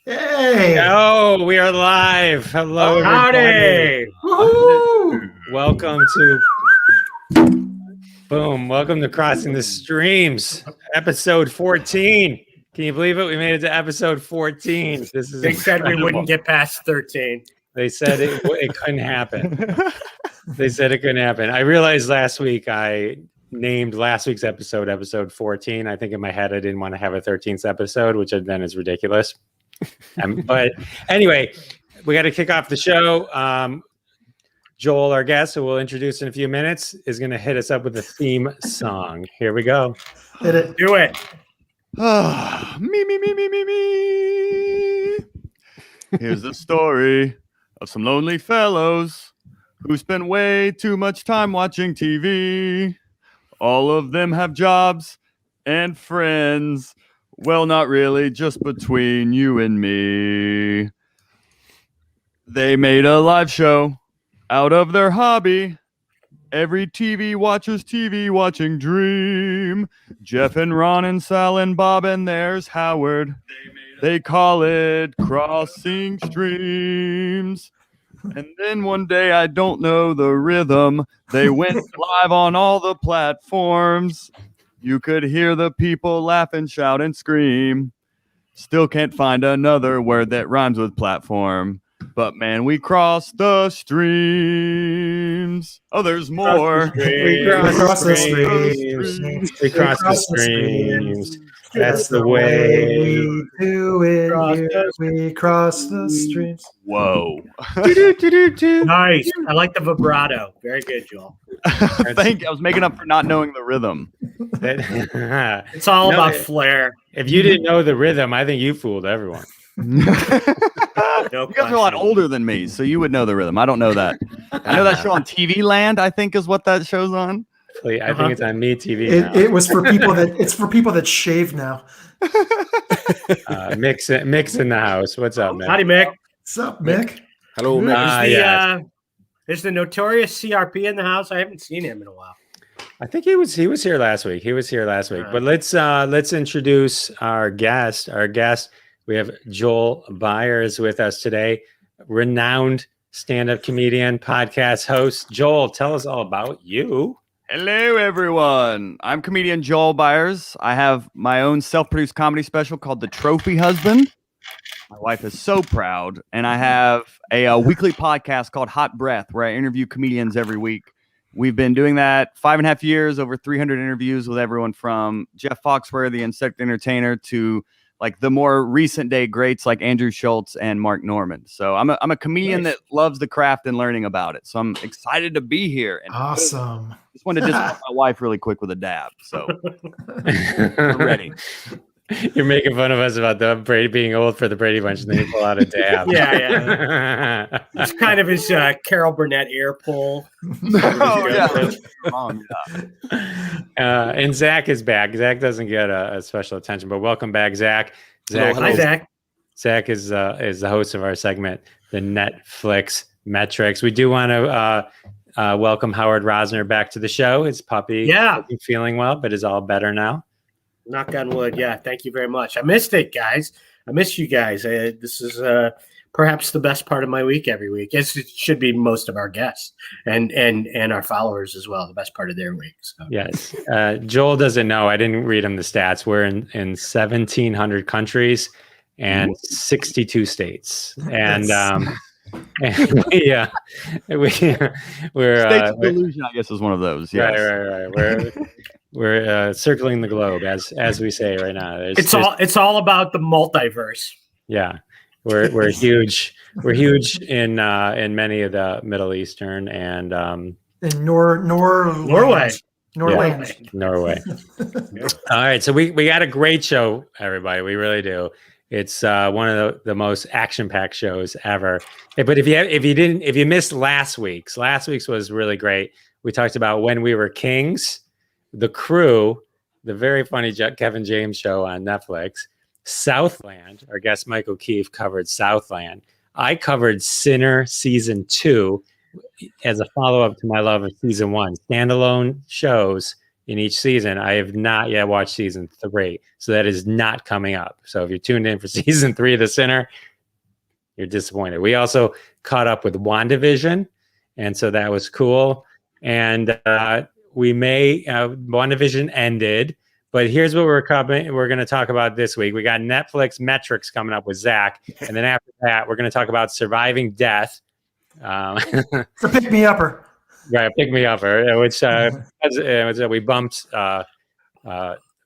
Hey! Oh, we are live. Hello, everybody. Woohoo! Welcome to Crossing the Streams, episode 14. Can you believe it? We made it to episode 14. This is They said we incredible. wouldn't get past 13. They said it couldn't happen. They said it couldn't happen. I realized last week I named last week's episode 14. I think in my head I didn't want to have a 13th episode, which then is ridiculous. But anyway, we got to kick off the show. Joel, our guest, who we'll introduce in a few minutes, is going to hit us up with a theme song. Here we go. Hit it. Do it. Me. Here's the story of some lonely fellows who spent way too much time watching TV. All of them have jobs and friends. Well, not really, just between you and me. They made a live show out of their hobby. Every TV watcher's TV watching dream. Jeff and Ron and Sal and Bob, and there's Howard. They call it Crossing Streams. And then one day, I don't know the rhythm, they went live on all the platforms. You could hear the people laugh and shout and scream. Still can't find another word that rhymes with platform. But man, we crossed the streams. Oh, there's more. We crossed the streams. We crossed the streams. That's the way we do it here. We cross the streams. Whoa. Nice. I like the vibrato. Very good, Joel. Thank you. I was making up for not knowing the rhythm. It's all about flair. If you didn't know the rhythm, I think you fooled everyone. You guys are a lot older than me, so you would know the rhythm. I don't know that. I know that show on TV Land, I think is what that show's on. I think it's on Me TV now. It was for people that shave now. Mix in the house. What's up, man? Howdy, Mick. What's up, Mick? Hello, Mick. Is the notorious CRP in the house? I haven't seen him in a while. I think he was here last week. But let's introduce our guest. We have Joel Byars with us today, renowned stand-up comedian, podcast host. Joel, tell us all about you. Hello, everyone. I'm comedian Joel Byars. I have my own self-produced comedy special called The Trophy Husband. My wife is so proud. And I have a weekly podcast called Hot Breath, where I interview comedians every week. We've been doing that 5.5 years, over 300 interviews with everyone from Jeff Foxworthy, the Insect Entertainer, to like the more recent day greats like Andrew Schultz and Mark Norman. So I'm a comedian that loves the craft and learning about it. So I'm excited to be here. And Awesome. Just wanted to disappoint my wife really quick with a dab. So we're ready. You're making fun of us about the Brady being old for the Brady Bunch, and then you pull out a dab. Yeah. It's kind of his Carol Burnett ear pull. And Zach is back. Zach doesn't get a special attention, but welcome back, Zach. Hi, Zach. Zach is the host of our segment, the Netflix Metrix. We do want to welcome Howard Rosner back to the show. His puppy isn't feeling well, but is all better now. Knock on wood. Yeah, thank you very much. I missed it, guys. I missed you guys. This is perhaps the best part of my week every week. It should be most of our guests and our followers as well, the best part of their week. So. Yes. Joel doesn't know. I didn't read him the stats. We're in 1,700 countries and 62 states. And we're States of Delusion, I guess, is one of those. Yes. Right. We're circling the globe, as we say right now. It's all about the multiverse. Yeah, we're huge. We're huge in many of the Middle Eastern and in Norway. Norway. All right, so we got a great show, everybody. We really do. It's one of the most action-packed shows ever. But if you missed last week's was really great. We talked about When We Were Kings, The Crew, the very funny Kevin James show on Netflix, Southland. Our guest Michael Keefe covered Southland. I covered Sinner season 2 as a follow-up to my love of season 1. Standalone shows in each season. I have not yet watched season 3, so that is not coming up. So if you're tuned in for season 3 of The Sinner, you're disappointed. We also caught up with WandaVision, and so that was cool. And WandaVision ended, but here's what we're going to talk about this week. We got Netflix Metrix coming up with Zach, and then after that, we're going to talk about Surviving Death. The pick me upper. Right, pick me upper, which we bumped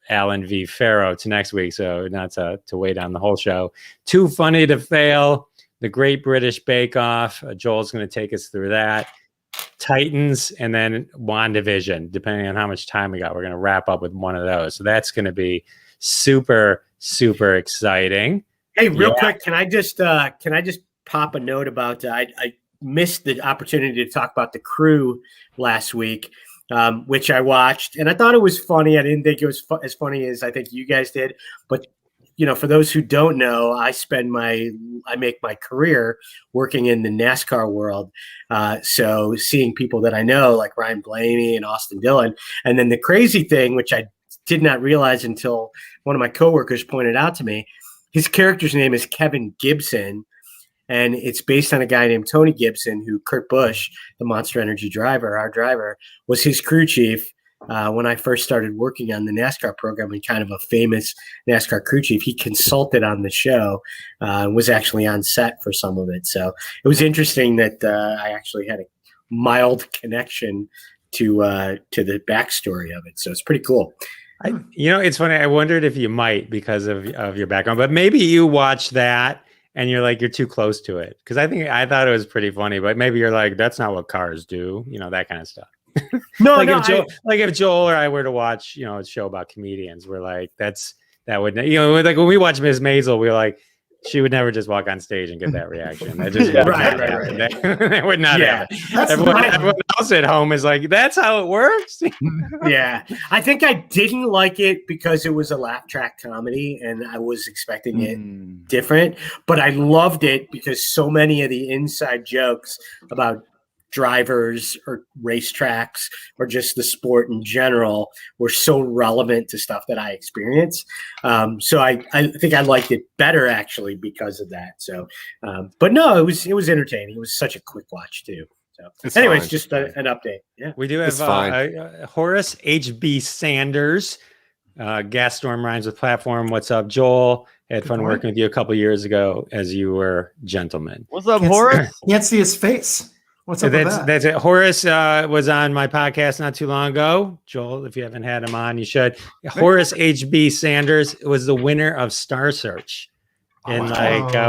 Alan v. Farrow to next week, so not to wait on the whole show. Too Funny to Fail, The Great British Bake Off. Joel's going to take us through that. Titans, and then WandaVision. Depending on how much time we got, we're going to wrap up with one of those. So that's going to be super, super exciting. Hey, real quick, can I just pop a note about I missed the opportunity to talk about The Crew last week, which I watched, and I thought it was funny. I didn't think it was as funny as I think you guys did, but for those who don't know, I make my career working in the NASCAR world. So seeing people that I know, like Ryan Blaney and Austin Dillon, and then the crazy thing, which I did not realize until one of my coworkers pointed out to me, his character's name is Kevin Gibson, and it's based on a guy named Tony Gibson, who Kurt Busch, the Monster Energy driver, our driver, was his crew chief. When I first started working on the NASCAR program, and kind of a famous NASCAR crew chief, he consulted on the show, was actually on set for some of it. So it was interesting that I actually had a mild connection to the backstory of it. So it's pretty cool. It's funny. I wondered if you might, because of your background, but maybe you watch that and you're like, you're too close to it. Because I thought it was pretty funny, but maybe you're like, that's not what cars do, that kind of stuff. If Joel or I were to watch, a show about comedians, we're like, that would, like when we watch Ms. Maisel, we're like, she would never just walk on stage and get that reaction. That just would not happen. That would not happen. Everyone else at home is like, that's how it works. Yeah. I think I didn't like it because it was a laugh track comedy and I was expecting it different, but I loved it because so many of the inside jokes about drivers or racetracks or just the sport in general were so relevant to stuff that I experienced. So I think I liked it better actually because of that. So, but no, it was entertaining. It was such a quick watch too. So anyways, just an update. Yeah. We do have Horace H.B. Sanders, Gas Storm Rhymes with Platform. What's up, Joel? Had fun working with you a couple years ago as you were gentlemen. What's up, Horace? Can't see his face. What's up with that? That's it. Horace was on my podcast not too long ago. Joel, if you haven't had him on, you should. Horace H.B. Sanders was the winner of Star Search. And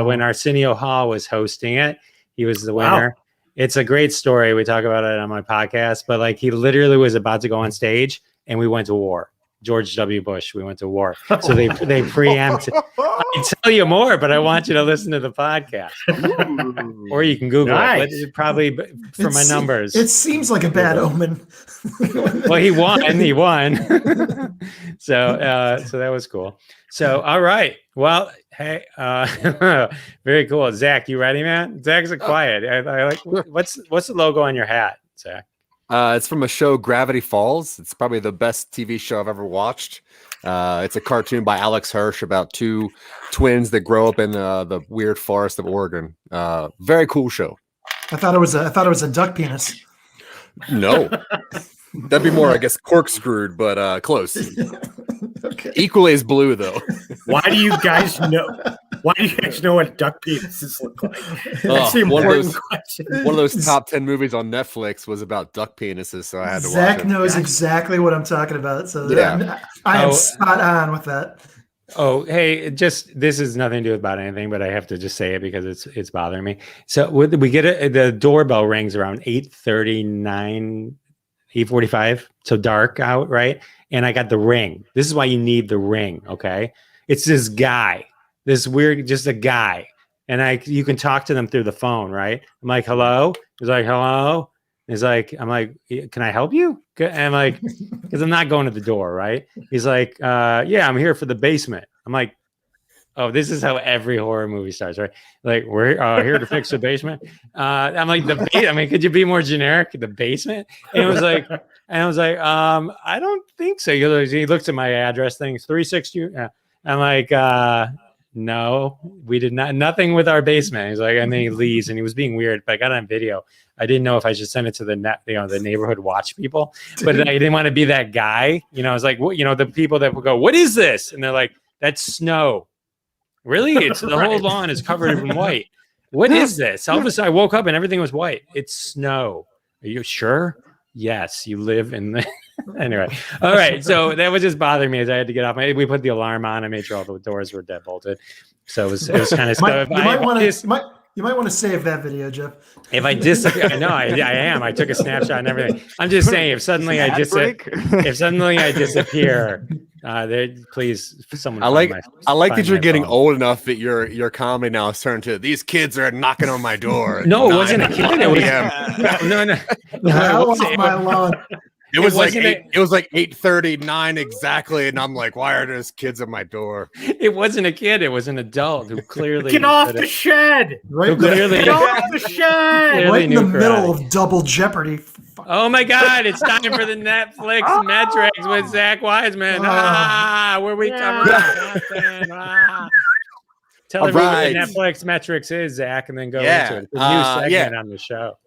when Arsenio Hall was hosting it, he was the winner. Wow. It's a great story. We talk about it on my podcast, but he literally was about to go on stage and we went to war. George W. Bush, we went to war. So they preempted. I can tell you more, but I want you to listen to the podcast. Or you can Google it. But probably for my numbers. It seems like a bad omen. Well, he won. So that was cool. So, all right. Well, hey, very cool. Zach, you ready, man? Zach's quiet. I like. What's the logo on your hat, Zach? It's from a show, Gravity Falls. It's probably the best TV show I've ever watched. It's a cartoon by Alex Hirsch about two twins that grow up in the weird forest of Oregon. Very cool show. I thought it was a duck penis. No, that'd be more, I guess, corkscrewed, but close. Okay. Equally as blue, though. Why do you guys know what duck penises look like? That's the important question. One of those top 10 movies on Netflix was about duck penises, so I had to watch it. Zach knows exactly what I'm talking about, so I am spot on with that. Oh, hey, this is nothing to do about anything, but I have to just say it because it's bothering me. So we get the doorbell rings around 8:39, 8:45, so dark out, right? And I got the ring. This is why you need the ring, okay? It's this guy, just a guy. And you can talk to them through the phone, right? I'm like, hello? He's like, hello? He's like, I'm like, can I help you? And I'm like, because I'm not going to the door, right? He's like, yeah, I'm here for the basement. I'm like, oh, this is how every horror movie starts, right? Like, we're here to fix the basement. I'm like, I mean, could you be more generic? The basement? And it was like, I don't think so. He looks at my address thing, 360. I'm like, no, we did not, nothing with our basement. He's like, and then he leaves, and he was being weird, but I got it on video. I didn't know if I should send it to the the neighborhood watch people, but I didn't want to be that guy. I was like, the people that would go, what is this? And they're like, that's snow. Really? It's the whole lawn is covered in white. What is this? All of a sudden, I woke up and everything was white. It's snow. Are you sure? Yes, you live in the. Anyway, all right. So that was just bothering me as I had to get off. We put the alarm on. I made sure all the doors were deadbolted. So it was kind of stuff. You might want to save that video, Jeff. If I disappear, no, I am. I took a snapshot and everything. I'm just saying, if suddenly I disappear, please, someone. I like that you're getting old enough that your comedy now is turned to these kids are knocking on my door. No, it wasn't a kid. It was no. Off my lawn. It was like 8:39 exactly, and I'm like, why are those kids at my door? It wasn't a kid; it was an adult who clearly get off the shed. Get off the shed. Right in the middle of Double Jeopardy. Oh my God! It's time for the Netflix Metrix with Zach Wiseman. Where we cover Tell everyone what Netflix Metrix is, Zach, and then go into it. It's a new segment on the show.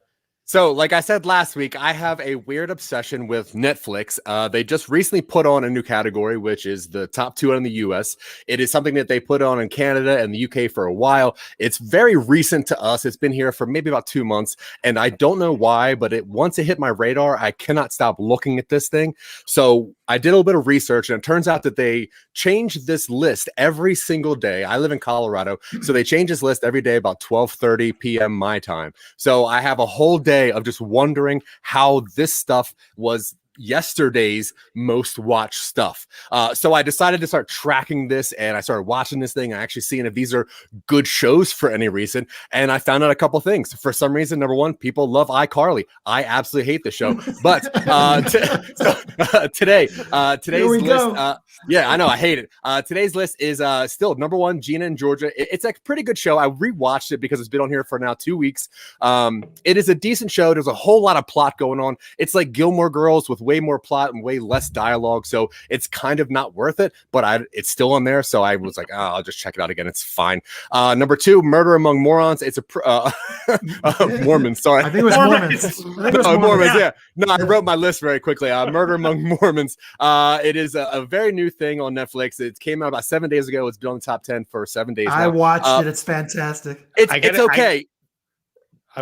So, like I said last week, I have a weird obsession with Netflix. They just recently put on a new category, which is the top 2 in the US. It is something that they put on in Canada and the UK for a while. It's very recent to us. It's been here for maybe about 2 months, and I don't know why, but once it hit my radar, I cannot stop looking at this thing. So I did a little bit of research, and it turns out that they change this list every single day. I live in Colorado, so they change this list every day about 12:30 p.m. my time. So I have a whole day of just wondering how this stuff was yesterday's most watched stuff. So I decided to start tracking this, and I started watching this thing and actually seeing if these are good shows for any reason. And I found out a couple things. For some reason, number one, people love iCarly. I absolutely hate the show. But today's list, yeah, I know, I hate it. Today's list is still number one, Gina and Georgia. It's a pretty good show. I rewatched it because it's been on here for now 2 weeks. It is a decent show. There's a whole lot of plot going on. It's like Gilmore Girls with way more plot and way less dialogue, so it's kind of not worth it, but it's still on there, so I was like, I'll just check it out again. It's fine. Number 2, Murder Among Morons. It's a Mormons, sorry. I think it was Mormons. Mormons, yeah. No, I wrote my list very quickly. Murder Among Mormons. It is a very new thing on Netflix. It came out about 7 days ago. It's been on the top 10 for 7 days now. I watched it. It's fantastic. It's okay.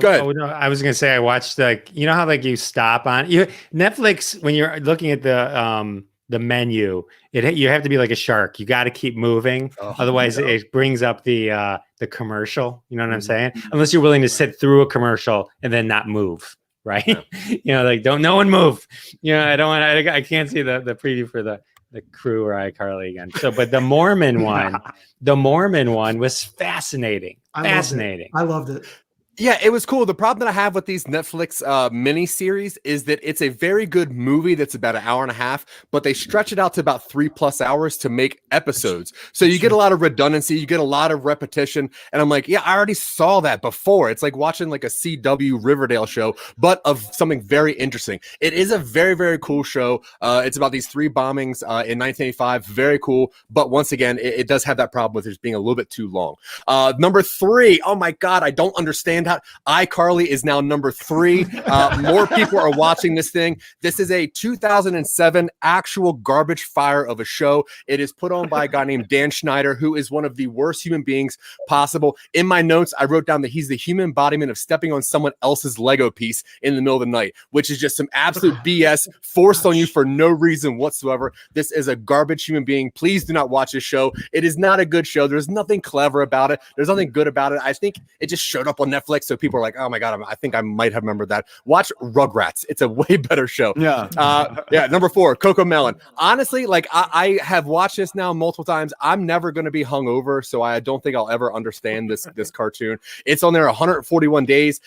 No, I was gonna say I watched how you stop on Netflix when you're looking at the menu. You have to be like a shark. You got to keep moving, otherwise it brings up the commercial. You know what I'm saying? Unless you're willing to sit through a commercial and then not move, right? Yeah. Don't no one move. I don't want. I can't see the preview for the Crew or iCarly again. So, but the Mormon one was fascinating. I loved it. Yeah, it was cool. The problem that I have with these Netflix mini series is that it's a very good movie that's about an hour and a half, but they stretch it out to about 3+ hours to make episodes. So you get a lot of redundancy, you get a lot of repetition, and I'm like, yeah, I already saw that before. It's like watching like a CW Riverdale show, but of something very interesting. It is a very, very cool show. It's about these 3 bombings in 1985. Very cool, but once again, it does have that problem with it being a little bit too long. Number 3, oh my God, I don't understand how iCarly is now number 3. More people are watching this thing. This is a 2007 actual garbage fire of a show. It is put on by a guy named Dan Schneider, who is one of the worst human beings possible. In my notes, I wrote down that he's the human embodiment of stepping on someone else's Lego piece in the middle of the night, which is just some absolute BS forced on you for no reason whatsoever. This is a garbage human being. Please do not watch this show. It is not a good show. There's nothing clever about it. There's nothing good about it. I think it just showed up on Netflix Netflix, so people are like, oh my god, I think I might have remembered that. Watch Rugrats. It's a way better show. Yeah. Number 4, Coco Melon. Honestly, like I have watched this now multiple times. I'm never going to be hungover, so I don't think I'll ever understand this cartoon. It's on there 141 days.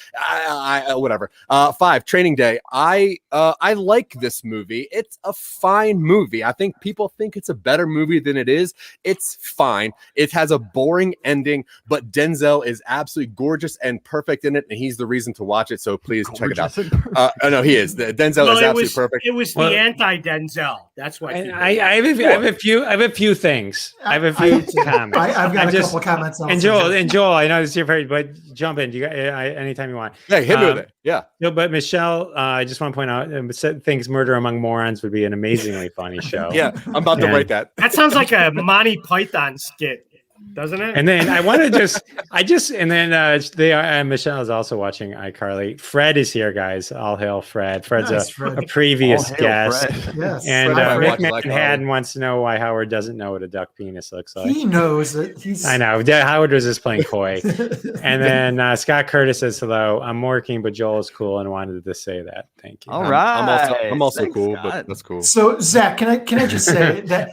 Whatever. 5, Training Day. I like this movie. It's a fine movie. I think people think it's a better movie than it is. It's fine. It has a boring ending, but Denzel is absolutely gorgeous and perfect in it, and he's the reason to watch it. So please check it out. No, he is. Denzel is absolutely perfect. It was the anti-Denzel. That's why. I have a few things. I have a few comments. I've got a couple comments. And Joel, I know this is your favorite, but jump in. You got anytime you want. Yeah, hit me with it. Yeah. No, but Michelle, I just want to point out, thinks Murder Among Morons would be an amazingly funny show. Yeah, I'm about to write that. That sounds like a Monty Python skit, doesn't it? And then I want to Michelle is also watching iCarly. Fred is here, guys. All hail Fred. Fred's a previous guest. Yes. And Rick like Manhattan wants to know why Howard doesn't know what a duck penis looks like. He knows it. I know. Howard was just playing coy. And then Scott Curtis says hello. I'm working, but Joel is cool and wanted to say that. Thank you. All right. I'm also Thanks, cool, Scott. but that's cool. So Zach, can I just say that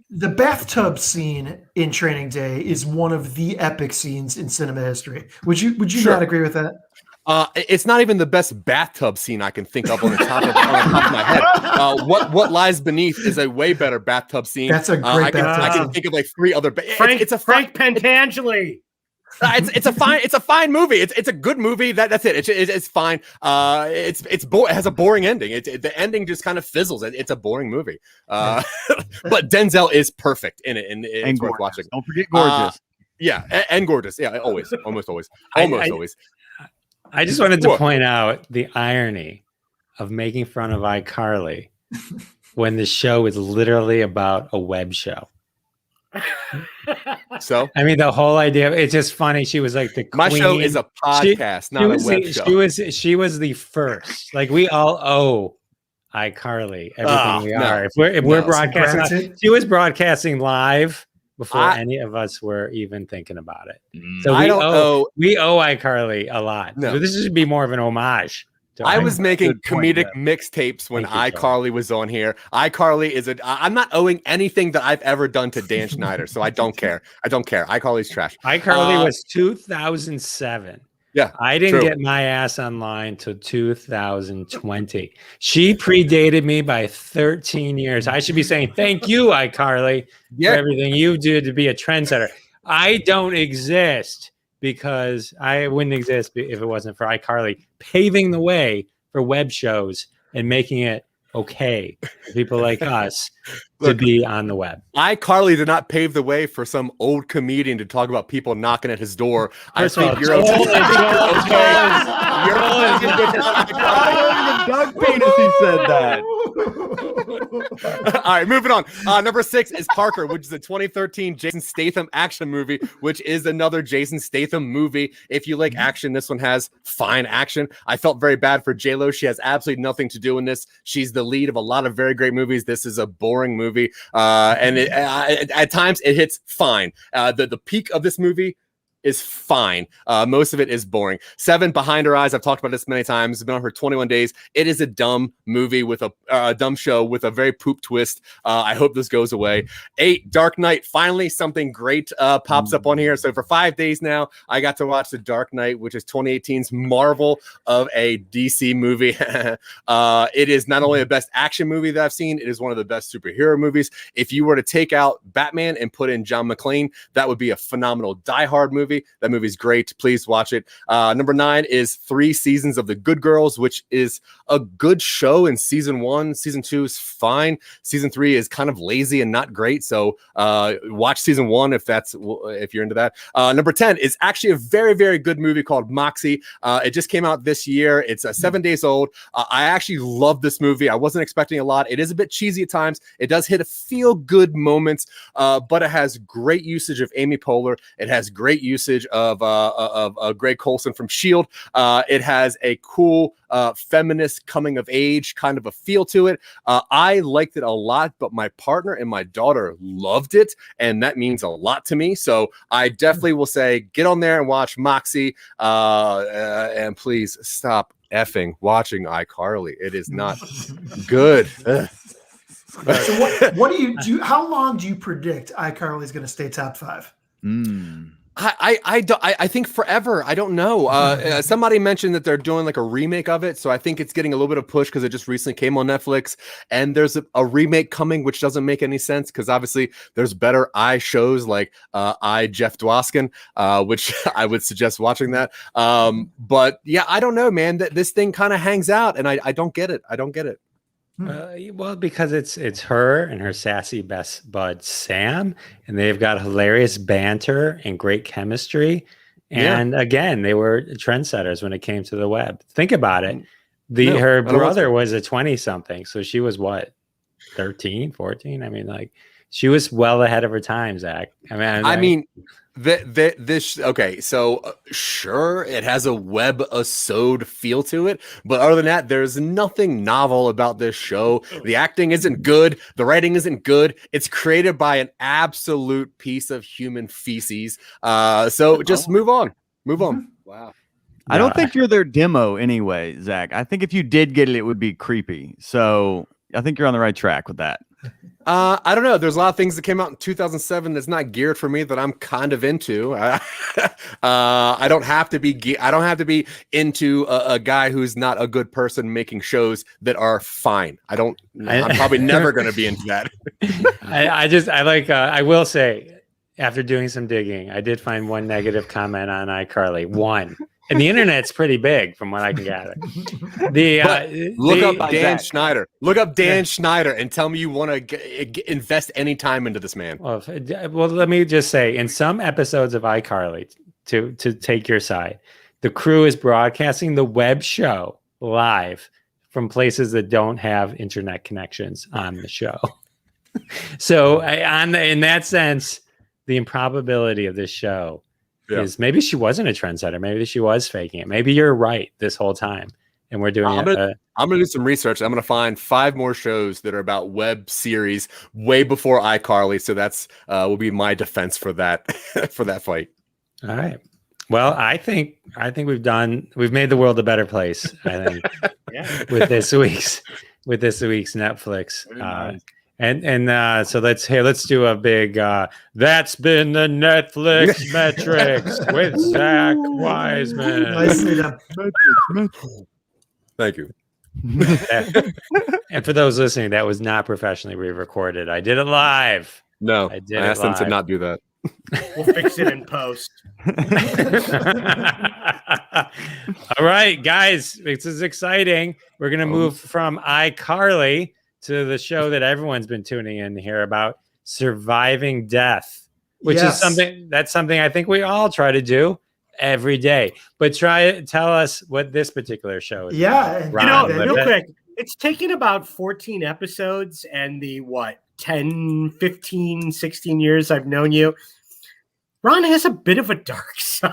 the bathtub scene in Training Day is one of the epic scenes in cinema history. Would you not agree with that? It's not even the best bathtub scene I can think of on the top of my head. What lies beneath is a way better bathtub scene. That's a great bathtub I can think of like 3 other. Frank Pentangeli. It's a fine movie. It's a good movie. That's it. It's fine. It has a boring ending. The ending just kind of fizzles. It's a boring movie. But Denzel is perfect in it, and it's worth watching. Don't forget gorgeous. And gorgeous. Yeah, always, almost always, always. I just wanted to point out the irony of making fun of iCarly when the show is literally about a web show. So I mean, the whole idea, it's just funny. She was like the queen. My show is a podcast, not a web show. She was the first. Like, we all owe iCarly everything we are. If we're broadcasting, she was broadcasting live before any of us were even thinking about it. So we owe iCarly a lot. No. So this should be more of an homage. I was making comedic mixtapes when iCarly was on here. iCarly is I'm not owing anything that I've ever done to Dan Schneider, so I don't care. iCarly's trash. iCarly was 2007. Yeah, I didn't get my ass online till 2020. She predated me by 13 years. I should be saying thank you, iCarly, for everything you did to be a trendsetter. I don't exist because I wouldn't exist if it wasn't for iCarly paving the way for web shows and making it okay for people like us to be on the web. iCarly did not pave the way for some old comedian to talk about people knocking at his door. I think you're okay. Doug penis, he said that. All right, moving on. Number 6 is Parker, which is a 2013 Jason Statham action movie, which is another Jason Statham movie. If you like action, this one has fine action. I felt very bad for J-Lo. She has absolutely nothing to do in this. She's the lead of a lot of very great movies. This is a boring movie, and at times it hits fine. The peak of this movie is fine. Most of it is boring. 7, Behind Her Eyes. I've talked about this many times. It's been on for 21 days. It is a dumb movie with a dumb show with a very poop twist. I hope this goes away. 8, Dark Knight. Finally, something great pops up on here. So for 5 days now, I got to watch The Dark Knight, which is 2018's marvel of a DC movie. It is not only the best action movie that I've seen, it is one of the best superhero movies. If you were to take out Batman and put in John McClane, that would be a phenomenal Die Hard movie. That movie's great. Please watch it. Number 9 is 3 seasons of The Good Girls, which is a good show in season 1. Season 2 is fine. Season 3 is kind of lazy and not great. So watch season 1 if you're into that. Number 10 is actually a very, very good movie called Moxie. It just came out this year. It's 7 days old. I actually love this movie. I wasn't expecting a lot. It is a bit cheesy at times. It does hit a feel-good moments, but it has great usage of Amy Poehler. It has great usage usage of Greg Coulson from S.H.I.E.L.D. It has a cool feminist coming of age kind of a feel to it. I liked it a lot, but my partner and my daughter loved it, and that means a lot to me. So I definitely will say, get on there and watch Moxie, and please stop effing watching iCarly. It is not good. So what do you do? How long do you predict iCarly is going to stay top 5? I think forever. I don't know. Somebody mentioned that they're doing like a remake of it, so I think it's getting a little bit of push because it just recently came on Netflix, and there's a remake coming, which doesn't make any sense because obviously there's better shows like Jeff Dwoskin, which I would suggest watching that. But yeah, I don't know, man. This thing kind of hangs out, and I don't get it. I don't get it. Well, because it's her and her sassy best bud Sam, and they've got hilarious banter and great chemistry. And again, they were trendsetters when it came to the web. Think about it. Her brother was a 20-something, so she was what, 13, 14? I mean, like, she was well ahead of her time, Zach. Okay, so sure, it has a web-asode feel to it, but other than that, there's nothing novel about this show. The acting isn't good, the writing isn't good. It's created by an absolute piece of human feces. So just move on. Wow. I don't think you're their demo anyway, Zach. I think if you did get it, it would be creepy. So I think you're on the right track with that. I don't know. There's a lot of things that came out in 2007 that's not geared for me that I'm kind of into. I don't have to be into a guy who's not a good person making shows that are fine. I'm probably never going to be into that. I will say, after doing some digging, I did find one negative comment on iCarly. One. And the internet's pretty big, from what I can gather. Look up Dan Schneider. Look up Dan Schneider and tell me you want to invest any time into this man. Well, let me just say, in some episodes of iCarly, to take your side, the crew is broadcasting the web show live from places that don't have internet connections on the show. So, in that sense, the improbability of this show is maybe she wasn't a trendsetter. Maybe she was faking it. Maybe you're right this whole time, and we're doing I'm gonna do some research. I'm gonna find 5 more shows that are about web series way before iCarly. So that's will be my defense for that for that fight. All right. Well, I think we've made the world a better place. I think with this week's Netflix. So let's do a big that's been the Netflix Metrix with Zach Wiseman. Thank you. And for those listening, that was not professionally re-recorded. I did it live. No, I asked them to not do that. We'll fix it in post. All right, guys, this is exciting. We're gonna move from iCarly to the show that everyone's been tuning in to hear about, Surviving Death, which is something I think we all try to do every day. But tell us what this particular show is. Yeah. Ron, real quick, it's taken about 14 episodes and the 10, 15, 16 years I've known you. Ron has a bit of a dark side.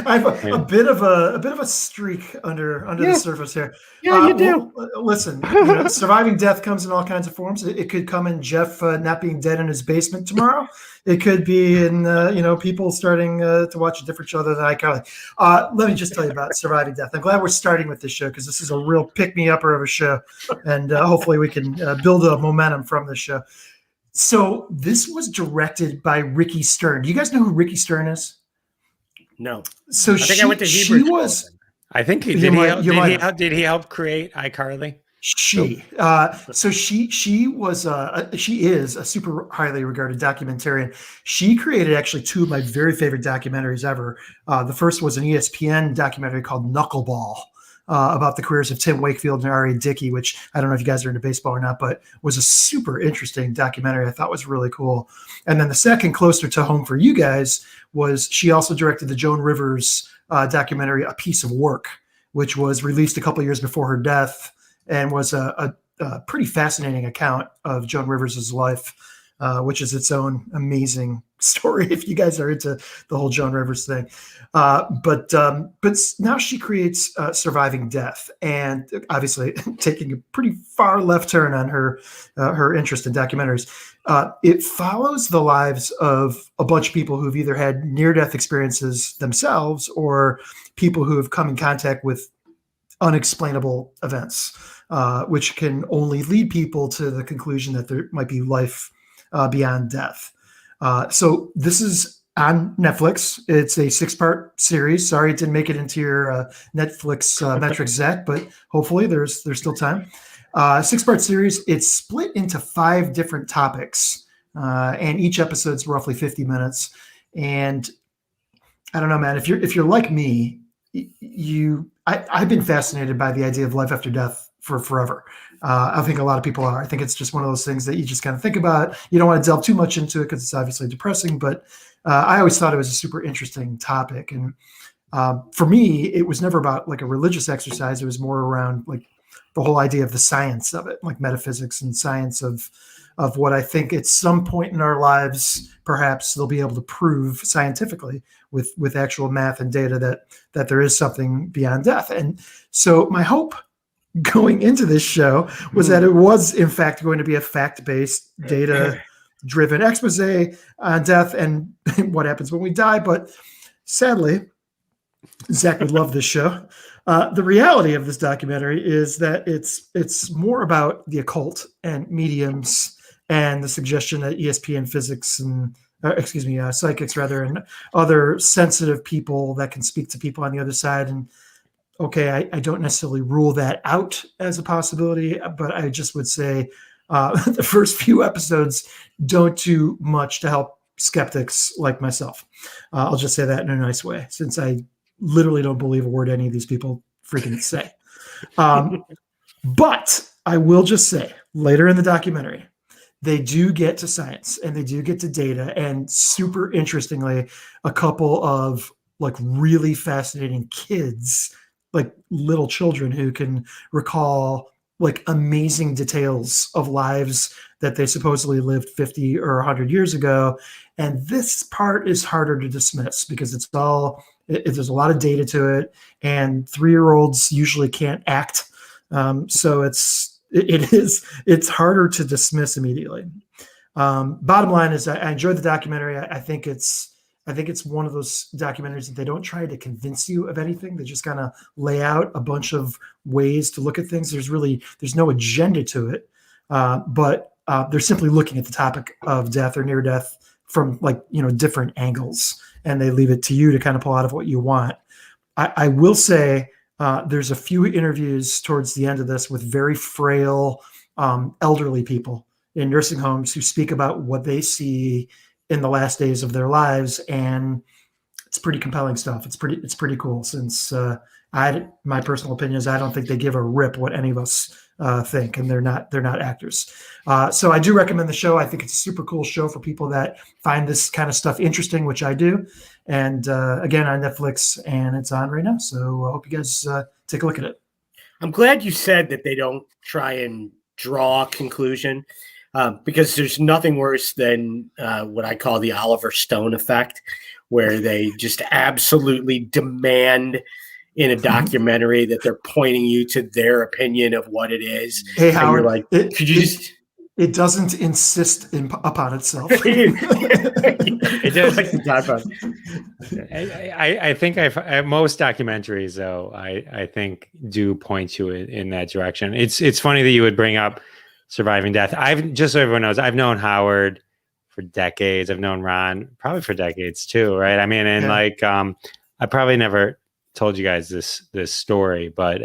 I have a bit of a streak under the surface here. Yeah, you do. Listen, surviving death comes in all kinds of forms. It could come in Jeff not being dead in his basement tomorrow. It could be in people starting to watch a different show than iCarly. Let me just tell you about Surviving Death. I'm glad we're starting with this show because this is a real pick-me-upper of a show, and hopefully we can build a momentum from this show. So this was directed by Ricky Stern. Do you guys know who Ricky Stern is? No. So I went to Hebrew school. I think did he help create iCarly? She is a super highly regarded documentarian. She created actually 2 of my very favorite documentaries ever. The first was an ESPN documentary called Knuckleball, about the careers of Tim Wakefield and R.A. Dickey, which I don't know if you guys are into baseball or not, but was a super interesting documentary I thought was really cool. And then the second, closer to home for you guys, was she also directed the Joan Rivers documentary, A Piece of Work, which was released a couple of years before her death and was a pretty fascinating account of Joan Rivers' life. which is its own amazing story if you guys are into the whole Joan Rivers thing. But now she creates Surviving Death, and obviously taking a pretty far left turn on her interest in documentaries. It follows the lives of a bunch of people who've either had near-death experiences themselves or people who have come in contact with unexplainable events, which can only lead people to the conclusion that there might be life beyond death. So this is on Netflix. It's a 6-part series. Sorry it didn't make it into your Netflix Metrix, Zach, but hopefully there's still time. 6-part series. It's split into 5 different topics, and each episode's roughly 50 minutes. And I don't know, man, if you're like me, I've been fascinated by the idea of life after death for forever. I think a lot of people are. I think it's just one of those things that you just kind of think about. You don't want to delve too much into it because it's obviously depressing, but I always thought it was a super interesting topic. And for me, it was never about like a religious exercise. It was more around like the whole idea of the science of it, like metaphysics and science of what I think at some point in our lives, perhaps they'll be able to prove scientifically with actual math and data that there is something beyond death. And so my hope going into this show was that it was in fact going to be a fact-based, data-driven expose on death and what happens when we die. But sadly, Zach would love this show. The reality of this documentary is that it's more about the occult and mediums and the suggestion that ESPN physics and psychics rather, and other sensitive people that can speak to people on the other side. And okay, I don't necessarily rule that out as a possibility, but I just would say the first few episodes don't do much to help skeptics like myself. I'll just say that in a nice way, since I literally don't believe a word any of these people freaking say. But I will just say later in the documentary, they do get to science and they do get to data, and super interestingly, a couple of like really fascinating kids, like little children who can recall like amazing details of lives that they supposedly lived 50 or 100 years ago. And this part is harder to dismiss because there's a lot of data to it, and 3-year-olds usually can't act. So it's harder to dismiss immediately. Bottom line is I enjoyed the documentary. I think it's one of those documentaries that they don't try to convince you of anything. They just kind of lay out a bunch of ways to look at things. There's no agenda to it, but they're simply looking at the topic of death or near death from different angles, and they leave it to you to kind of pull out of what you want. I will say there's a few interviews towards the end of this with very frail elderly people in nursing homes who speak about what they see in the last days of their lives, and it's pretty compelling stuff. It's pretty cool. Since my personal opinion is I don't think they give a rip what any of us think, and they're not actors. So I do recommend the show. I think it's a super cool show for people that find this kind of stuff interesting, which I do. And again, on Netflix, and it's on right now. So I hope you guys take a look at it. I'm glad you said that they don't try and draw a conclusion, because there's nothing worse than what I call the Oliver Stone effect, where they just absolutely demand in a documentary that they're pointing you to their opinion of what it is. Hey, Howard, like, could you just... It doesn't insist upon itself. It does. I think most documentaries, though, I think do point you in that direction. It's funny that you would bring up Surviving Death. Just so everyone knows, I've known Howard for decades. I've known Ron probably for decades too, right? I mean, and I probably never told you guys this story, but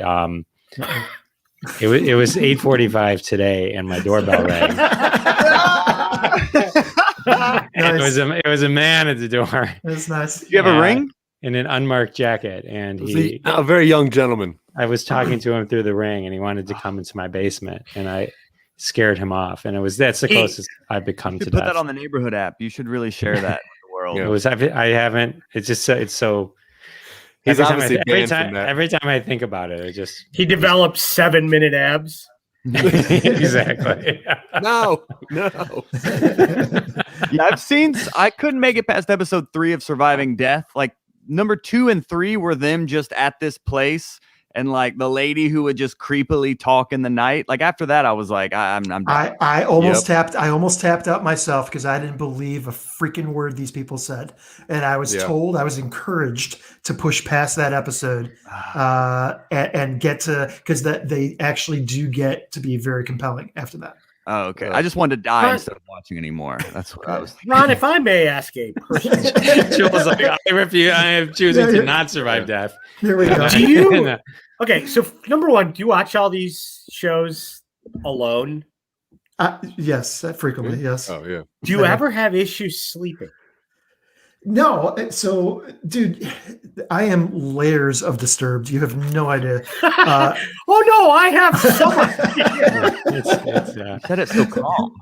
it was 8:45 today, and my doorbell rang. And it was a man at the door. That's nice. You have a ring? In an unmarked jacket, and a very young gentleman. I was talking to him through the ring, and he wanted to come into my basement, and I scared him off. And that's the closest I've become to put death. That on the neighborhood app. You should really share that with the world. It was. I haven't. It's just. It's so. He's every time that. I think about it, it just. He developed 7-minute abs. Exactly. No. Yeah, I couldn't make it past episode 3 of Surviving Death. Like number 2 and 3 were them just at this place. And like the lady who would just creepily talk in the night. Like after that, I was like, I'm done. I almost tapped out myself because I didn't believe a freaking word these people said, and I was told, I was encouraged to push past that episode and get to, because that they actually do get to be very compelling after that. Oh, okay. I just wanted to die instead of watching anymore. That's what I was thinking. Ron, if I may ask a person, Jules, like, I am choosing to not survive death. There we go. do you? Okay, so number one, do you watch all these shows alone? Yes, frequently. Yes. Oh yeah. Do you ever have issues sleeping? No. So, dude, I am layers of disturbed. You have no idea. Oh no, I have so much. Said it so calm.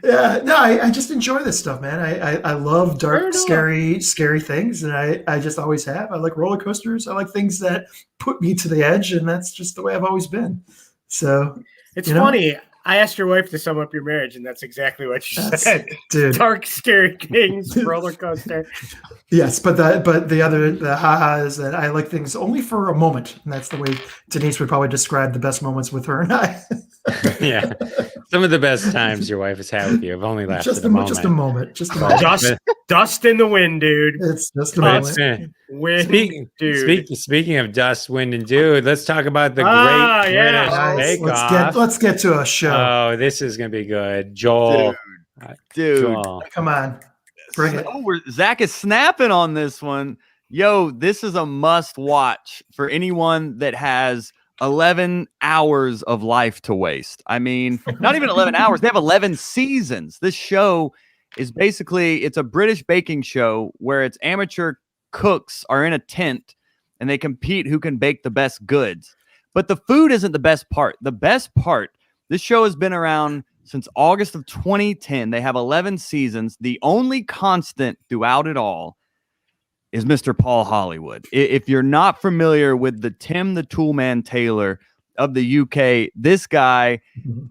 Yeah, no, I just enjoy this stuff, man. I love dark, scary things, and I just always have. I like roller coasters. I like things that put me to the edge, and that's just the way I've always been. So it's funny. I asked your wife to sum up your marriage, and that's exactly what she said. Dude. Dark, scary things, roller coaster. Yes, but the haha is that I like things only for a moment, and that's the way Denise would probably describe the best moments with her and I. Yeah, some of the best times your wife has had with you have only lasted a moment. Just a moment. Just a moment. Dust in the wind, dude. It's just a moment. Speaking of dust, wind, and dude, let's talk about the Great British Bake Off. Let's get to a show. Oh, this is gonna be good, Joel. Dude. Joel. Come on, bring it. Zach is snapping on this one. Yo, this is a must watch for anyone that has 11 hours of life to waste. I mean, not even 11 hours. They have 11 seasons. This show is basically, it's a British baking show where it's amateur cooks are in a tent and they compete who can bake the best goods. But the food isn't the best part. The best part, this show has been around since August of 2010. They have 11 seasons. The only constant throughout it all is Mr. Paul Hollywood. If you're not familiar with the Tim the Toolman Taylor of the UK, this guy,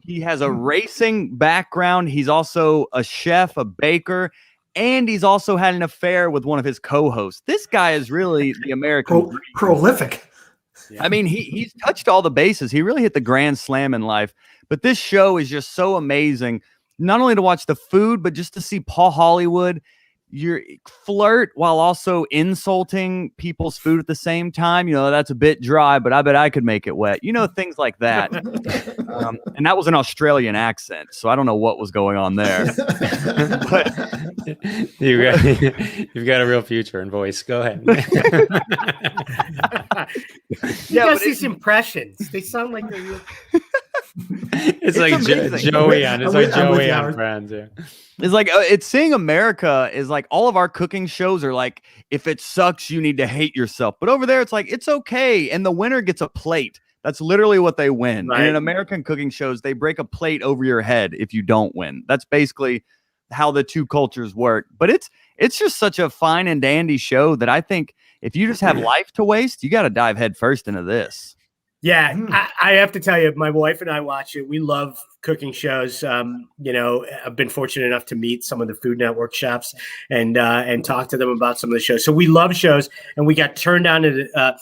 he has a racing background. He's also a chef, a baker, and he's also had an affair with one of his co-hosts. This guy is really the American prolific. I mean, he's touched all the bases. He really hit the grand slam in life. But this show is just so amazing, not only to watch the food, but just to see Paul Hollywood flirt while also insulting people's food at the same time. You know, that's a bit dry, but I bet I could make it wet. You know, things like that. And that was an Australian accent, so I don't know what was going on there. But you've got a real future in voice. Go ahead. You guys these impressions. They sound like they're real. It's like Joey on Friends. Yeah. It's like it's seeing America is like all of our cooking shows are like, if it sucks, you need to hate yourself. But over there, it's like, it's okay. And the winner gets a plate. That's literally what they win. Right. And in American cooking shows, they break a plate over your head if you don't win. That's basically how the two cultures work. But it's just such a fine and dandy show that I think if you just have life to waste, you got to dive head first into this. Yeah, I have to tell you, my wife and I watch it. We love cooking shows. You know, I've been fortunate enough to meet some of the Food Network chefs and talk to them about some of the shows. So we love shows, and we got turned on to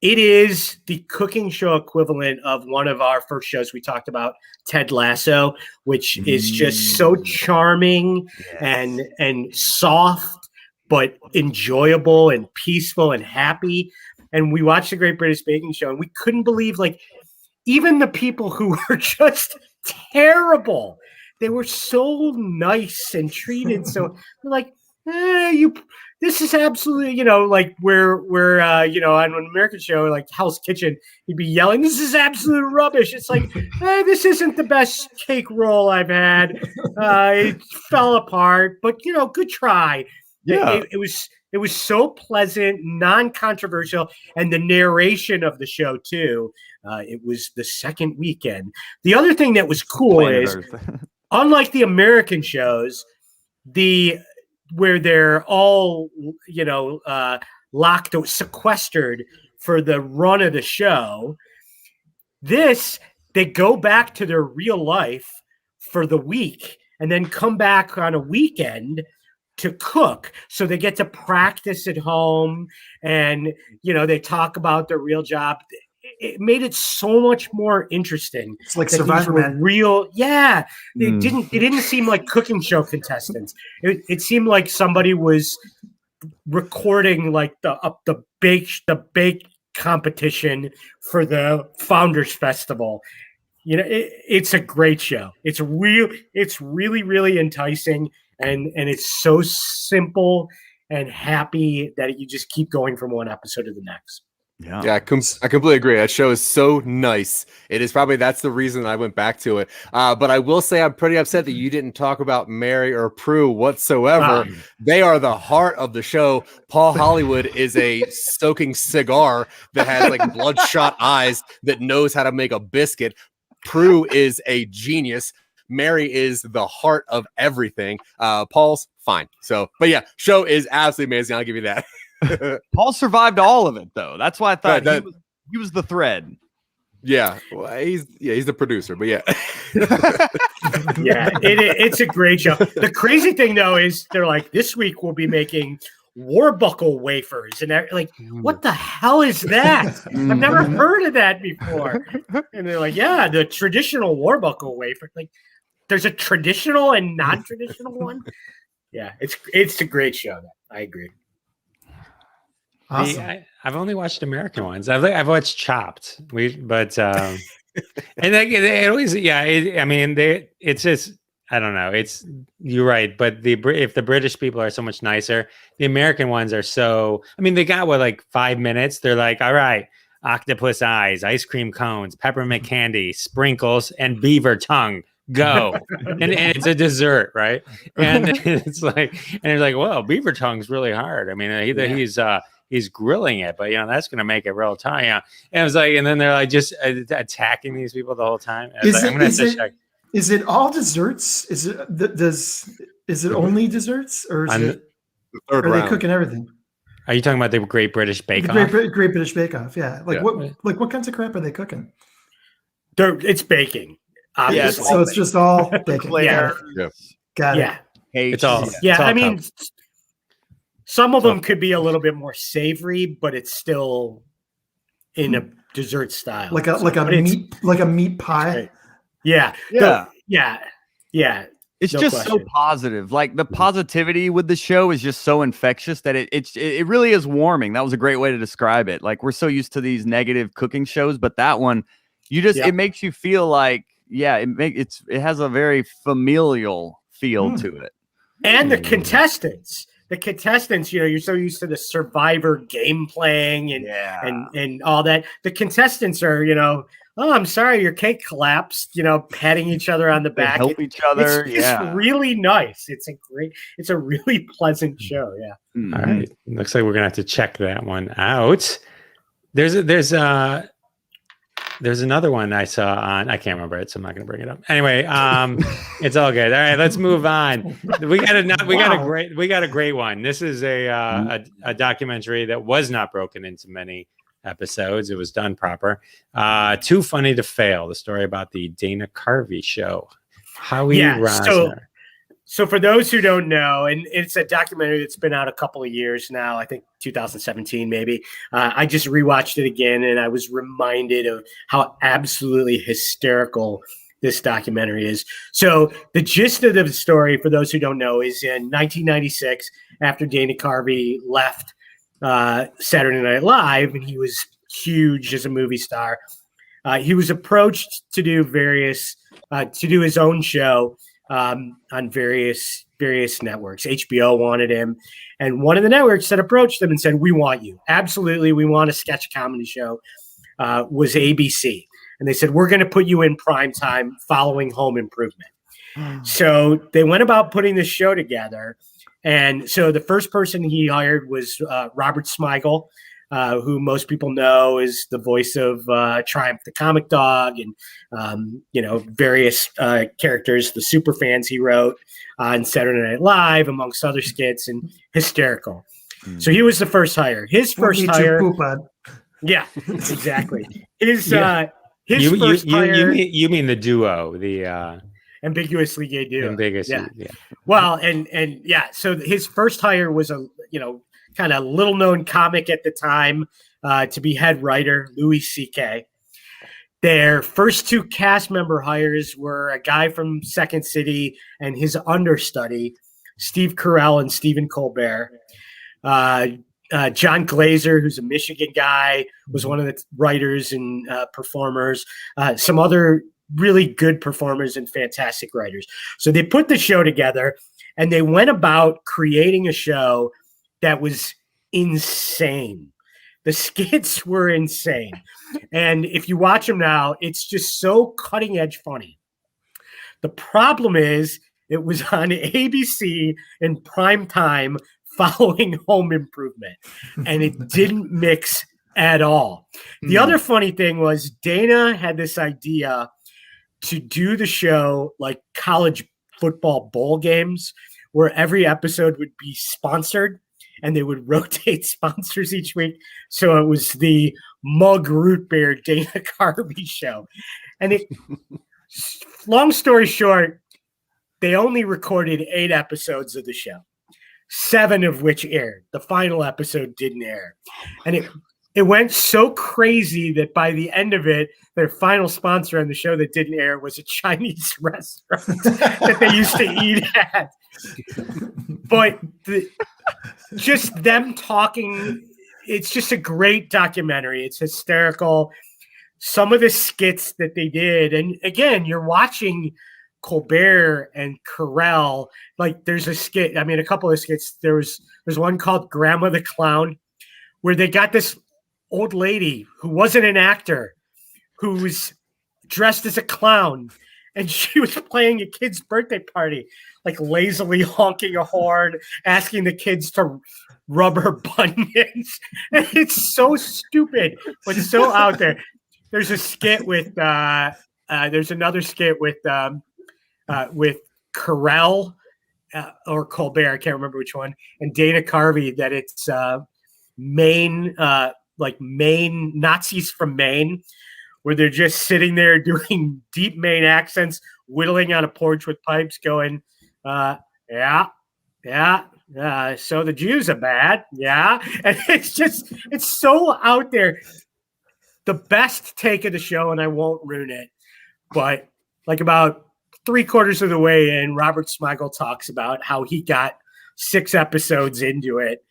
it is the cooking show equivalent of one of our first shows we talked about, Ted Lasso, which is just so charming and soft, but enjoyable and peaceful and happy. And we watched the Great British Baking Show, and we couldn't believe, like, even the people who were just terrible, they were so nice and treated. So we're like, this is absolutely, you know, like we're you know, on an American show like Hell's Kitchen, he'd be yelling, "This is absolute rubbish." It's like, this isn't the best cake roll I've had. It fell apart, but you know, good try. Yeah, it was so pleasant, non-controversial, and the narration of the show too. It was the second weekend. The other thing that was cool is, unlike the American shows, where they're all, you know, sequestered for the run of the show, this they go back to their real life for the week and then come back on a weekend to cook. So they get to practice at home and, they talk about their real job. It made it so much more interesting. It's like Survivor Man. Real. Yeah. It didn't seem like cooking show contestants. It seemed like somebody was recording like the bake competition for the Founders Festival. It's a great show. It's really, really enticing, and it's so simple and happy that you just keep going from one episode to the next. Yeah, I completely agree. That show is so nice. That's the reason I went back to it. But I will say I'm pretty upset that you didn't talk about Mary or Prue whatsoever. They are the heart of the show. Paul Hollywood is a soaking cigar that has like bloodshot eyes that knows how to make a biscuit. Prue is a genius. Mary is the heart of everything. Paul's fine. But yeah, show is absolutely amazing. I'll give you that. Paul survived all of it, though. That's why I thought he was the thread. Yeah, well, he's the producer, but yeah. Yeah, it's a great show. The crazy thing, though, is they're like, this week we'll be making Warbuckle wafers. And they're like, what the hell is that? I've never heard of that before. And they're like, yeah, the traditional Warbuckle wafer. Like, there's a traditional and non-traditional one. Yeah, it's a great show. I agree. Awesome. I've only watched American ones. I've watched Chopped. And like it always, it's just, I don't know. You're right, but if the British people are so much nicer, the American ones are so. I mean, they got 5 minutes. They're like, all right, octopus eyes, ice cream cones, peppermint candy, sprinkles, and beaver tongue. Go. and it's a dessert, right? And it's like, well, beaver tongue's really hard. I mean, he's grilling it, but that's going to make it real tight. And it was like, and then they're like just attacking these people the whole time. I'm going to have to check. Is it all desserts? Is it only desserts, or is it? Are they cooking everything? Are you talking about the Great British Bake Off? Great British Bake Off. Yeah. What kinds of crap are they cooking? It's baking. Obviously. So it's just all baking. Yeah. Got it. Yeah. It's all. Yeah. It's all I mean, some of them could be a little bit more savory, but it's still in a dessert style. Like a meat pie. Yeah. Yeah. It's just so positive. Like the positivity with the show is just so infectious that it really is warming. That was a great way to describe it. Like we're so used to these negative cooking shows, but that one, it makes you feel like, it has a very familial feel to it. And the contestants, you're so used to the Survivor game playing and all that. The contestants are, oh, I'm sorry, your cake collapsed, patting each other on the back. They help each other. It's really nice. It's a really pleasant show. Yeah. All right. Looks like we're gonna have to check that one out. There's another one I saw on. I can't remember it, so I'm not going to bring it up. Anyway, it's all good. All right, let's move on. We got a great one. This is a documentary that was not broken into many episodes. It was done proper. Too Funny to Fail. The story about the Dana Carvey show. Howie Rosner. So for those who don't know, and it's a documentary that's been out a couple of years now, I think 2017 maybe. I just rewatched it again, and I was reminded of how absolutely hysterical this documentary is. So the gist of the story, for those who don't know, is in 1996, after Dana Carvey left Saturday Night Live, and he was huge as a movie star, he was approached to do his own show on various networks. HBO wanted him, and one of the networks that approached them and said, "We want you. Absolutely, we want a sketch comedy show." Was ABC, and they said, "We're going to put you in prime time following Home Improvement." So they went about putting this show together, and so the first person he hired was Robert Smigel, who most people know is the voice of Triumph the Comic Dog and, various characters, the super fans he wrote on Saturday Night Live, amongst other skits, and hysterical. So he was the first hire. His first hire. Yeah, exactly. His first hire, you mean the duo, the ambiguously gay duo. Ambiguously, yeah. Well, and yeah, so his first hire was a kind of little known comic at the time to be head writer, Louis C.K. Their first two cast member hires were a guy from Second City and his understudy, Steve Carell and Stephen Colbert. John Glazer, who's a Michigan guy, was one of the writers and performers. Some other really good performers and fantastic writers. So they put the show together and they went about creating a show that was insane. The skits were insane. And if you watch them now, it's just so cutting edge funny. The problem is it was on ABC in prime time following Home Improvement, and it didn't mix at all. The other funny thing was Dana had this idea to do the show like college football bowl games, where every episode would be sponsored and they would rotate sponsors each week. So it was the Mug Root Beer Dana Carvey show. And long story short, they only recorded 8 episodes of the show, 7 of which aired. The final episode didn't air. And it went so crazy that by the end of it, their final sponsor on the show that didn't air was a Chinese restaurant that they used to eat at. But just them talking, it's just a great documentary. It's hysterical. Some of the skits that they did, and again, you're watching Colbert and Carell. Like there's a skit, I mean, a couple of skits. There's one called Grandma the Clown, where they got this old lady who wasn't an actor, who was dressed as a clown, and she was playing a kid's birthday party, like lazily honking a horn, asking the kids to rub her bunions. And it's so stupid, but so out there. There's a skit with there's another skit with Carell or Colbert, I can't remember which one, and Dana Carvey, that it's Maine, like Maine Nazis from Maine, where they're just sitting there doing deep Maine accents, whittling on a porch with pipes, going, yeah. So the Jews are bad, yeah. And it's so out there. The best take of the show, and I won't ruin it, but like about 3/4 of the way in, Robert Smigel talks about how he got 6 episodes into it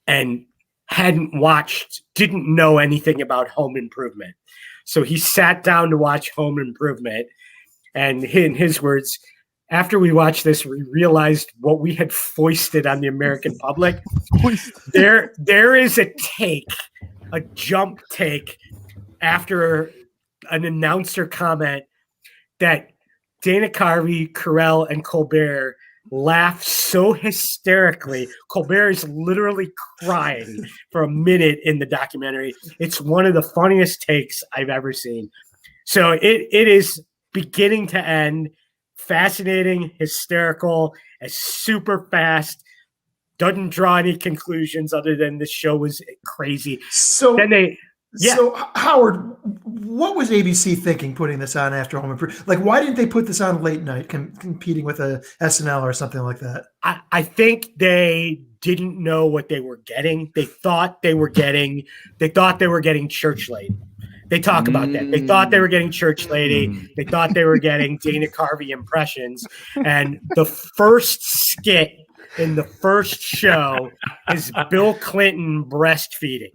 and didn't know anything about Home Improvement. So he sat down to watch Home Improvement, and in his words, after we watched this, we realized what we had foisted on the American public. There is a jump take after an announcer comment that Dana Carvey, Carell, and Colbert laugh so hysterically. Colbert is literally crying for a minute in the documentary. It's one of the funniest takes I've ever seen. So it is beginning to end fascinating, hysterical, and super fast. Doesn't draw any conclusions other than the show was crazy. So then So Howard, what was ABC thinking putting this on after Home Improvement? Like, why didn't they put this on late night, competing with a SNL or something like that? I think they didn't know what they were getting. They thought they were getting Church Lady. They talk about that. They thought they were getting Church Lady. They thought they were getting Dana Carvey impressions. And the first skit in the first show is Bill Clinton breastfeeding.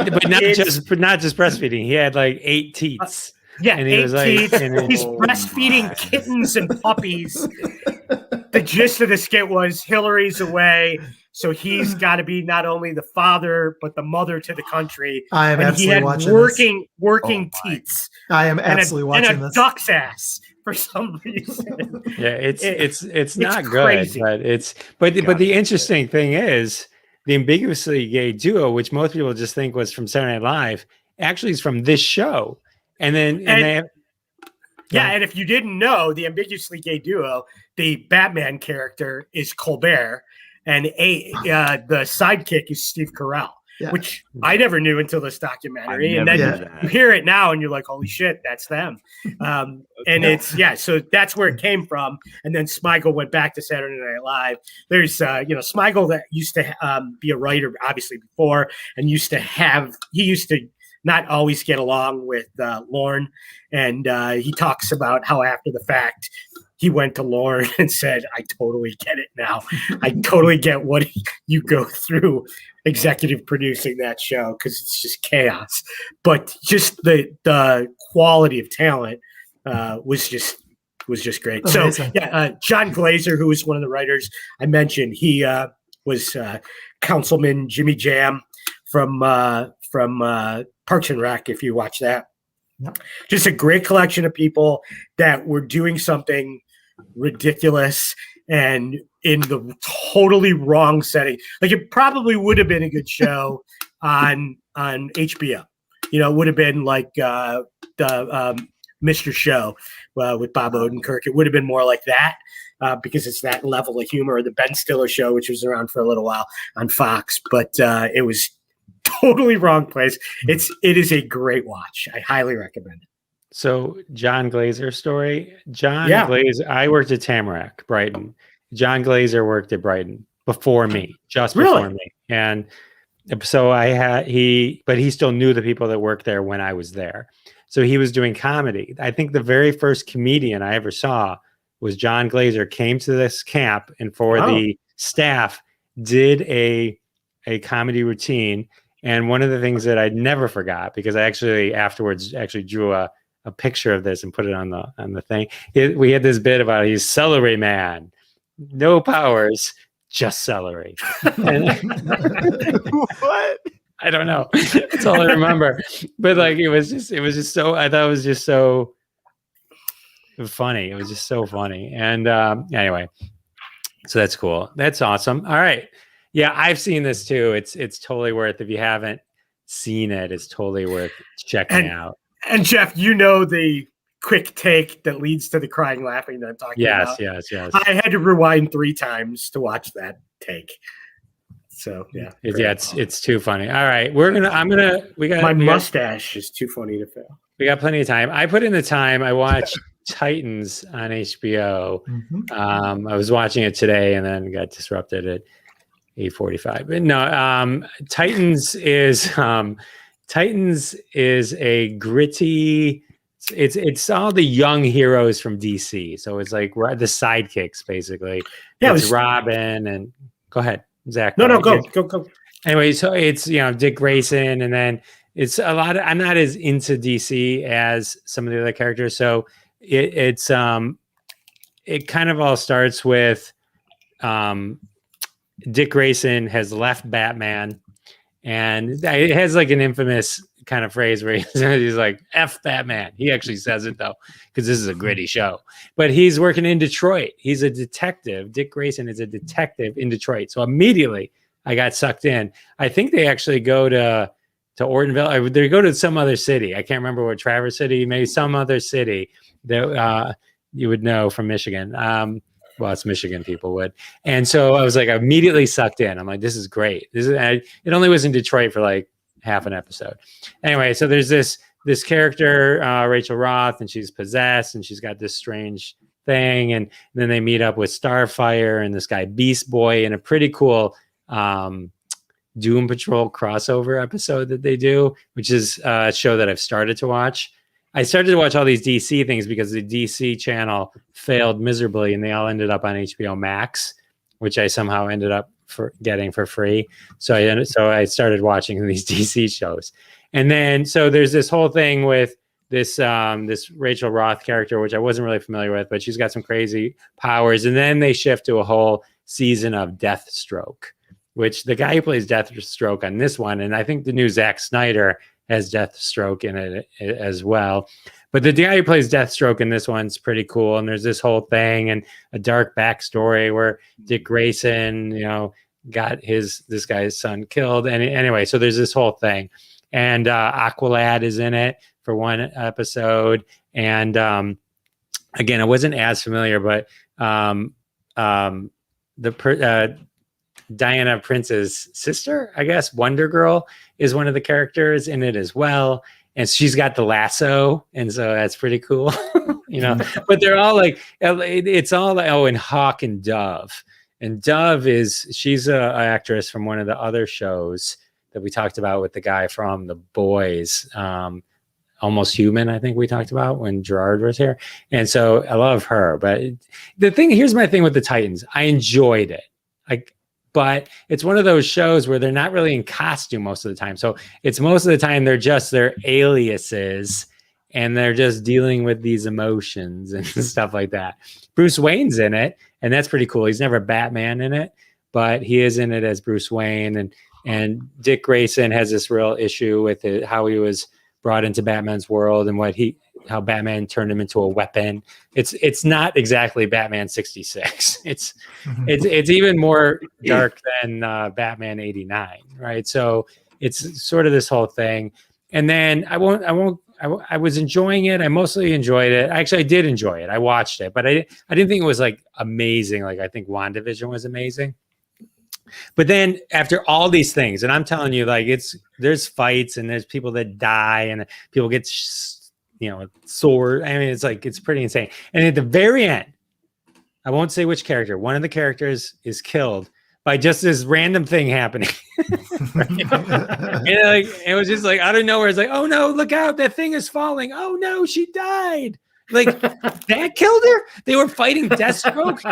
but not just breastfeeding. He had like 8 teats. And he 8 was teats. He's breastfeeding kittens and puppies. The gist of the skit was Hillary's away, so he's got to be not only the father but the mother to the country. I am absolutely watching working teats. I am absolutely watching and a this. duck's ass for some reason. Yeah, it's not crazy. Good. But the interesting thing is the ambiguously gay duo, which most people just think was from Saturday Night Live, actually is from this show. And if you didn't know, the ambiguously gay duo, the Batman character is Colbert, and the sidekick is Steve Carell. Yeah. which I never knew until this documentary. I And never then knew that. you hear it now and you're like, holy shit, that's them. And so that's where it came from. And then Smigel went back to Saturday Night Live. There's, Smigel that used to be a writer, obviously, before, and he used to not always get along with Lorne. And he talks about how after the fact, he went to Lorne and said, I totally get it now. I totally get what you go through executive producing that show, because it's just chaos. But just the quality of talent was just great. Amazing. So John Glazer, who was one of the writers I mentioned, he was Councilman Jimmy Jam from Parks and Rec, if you watch that. Yep. Just a great collection of people that were doing something ridiculous and in the totally wrong setting. Like, it probably would have been a good show on HBO. It would have been like the Mr. Show with Bob Odenkirk. It would have been more like that because it's that level of humor. The Ben Stiller Show, which was around for a little while on Fox, but it was totally wrong place. It is a great watch. I highly recommend it. So John Glazer story. Glazer. I worked at Tamarack, Brighton. John Glazer worked at Brighton before me, before me. And so but he still knew the people that worked there when I was there. So he was doing comedy. I think the very first comedian I ever saw was John Glazer. Came to this camp and for the staff did a comedy routine. And one of the things that I never forgot, because I actually afterwards drew a picture of this and put it on the thing. We had this bit about he's celery man, no powers, just celery. What? I don't know. That's all I remember. But like it was just so, I thought it was just so funny. It was just so funny. And anyway, so that's cool. That's awesome. All right. Yeah, I've seen this too. It's totally worth, if you haven't seen it, it's totally worth checking out. And Jeff, the quick take that leads to the crying laughing that I'm talking about. Yes. I had to rewind 3 times to watch that take. So it's too funny. All right, my mustache is too funny to fail. We got plenty of time. I put in the time. I watched Titans on HBO. Mm-hmm. I was watching it today and then got disrupted at 8:45. But no, Titans is a gritty. It's all the young heroes from DC. So it's like the sidekicks basically. Yeah, it's Robin and go ahead, Zach. No, go. Anyway, so it's Dick Grayson, and then it's a lot of. I'm not as into DC as some of the other characters, so it kind of all starts with Dick Grayson has left Batman, and it has like an infamous kind of phrase where he's like, F Batman. He actually says it though, because this is a gritty show. But he's working in Detroit. He's a detective. Dick Grayson is a detective in Detroit. So immediately I got sucked in. I think they actually go to Ortonville. They go to some other city. I can't remember what, Traverse City, maybe some other city that you would know from Michigan. Well, it's Michigan people would. And so I was like immediately sucked in. I'm like, this is great. It only was in Detroit for like half an episode. Anyway, so there's this character, Rachel Roth, and she's possessed and she's got this strange thing. And then they meet up with Starfire and this guy Beast Boy in a pretty cool Doom Patrol crossover episode that they do, which is a show that I've started to watch. I started to watch all these DC things because the DC channel failed miserably and they all ended up on HBO Max, which I somehow ended up getting for free. So I started watching these DC shows. And then, so there's this whole thing with this Rachel Roth character, which I wasn't really familiar with, but she's got some crazy powers. And then they shift to a whole season of Deathstroke, which the guy who plays Deathstroke on this one, and I think the new Zack Snyder has Deathstroke in it as well. But the guy who plays Deathstroke in this one's pretty cool. And there's this whole thing and a dark backstory where Dick Grayson, got this guy's son killed. And anyway, so there's this whole thing. And Aqualad is in it for one episode. And again, I wasn't as familiar, but Diana Prince's sister, I guess. Wonder Girl is one of the characters in it as well. And she's got the lasso. And so that's pretty cool, but they're all like, it's all like, and Hawk and Dove. And Dove she's a actress from one of the other shows that we talked about with the guy from The Boys, Almost Human, I think we talked about when Gerard was here. And so I love her. But here's my thing with the Titans. I enjoyed it. But it's one of those shows where they're not really in costume most of the time. So it's most of the time they're just their aliases and they're just dealing with these emotions and stuff like that. Bruce Wayne's in it, and that's pretty cool. He's never Batman in it, but he is in it as Bruce Wayne. And Dick Grayson has this real issue with it, how he was brought into Batman's world and how Batman turned him into a weapon. It's not exactly Batman 66. It's even more dark than Batman 89, right? So it's sort of this whole thing. And then I was enjoying it. I mostly enjoyed it. Actually, I did enjoy it. I watched it, but I didn't think it was like amazing. Like I think WandaVision was amazing. But then after all these things, and I'm telling you, like there's fights and there's people that die and people get sword. I mean, it's pretty insane. And at the very end, I won't say which character. One of the characters is killed by just this random thing happening. And it was just like out of nowhere. It's like, oh no, look out! That thing is falling. Oh no, she died. Like that killed her. They were fighting Deathstroke,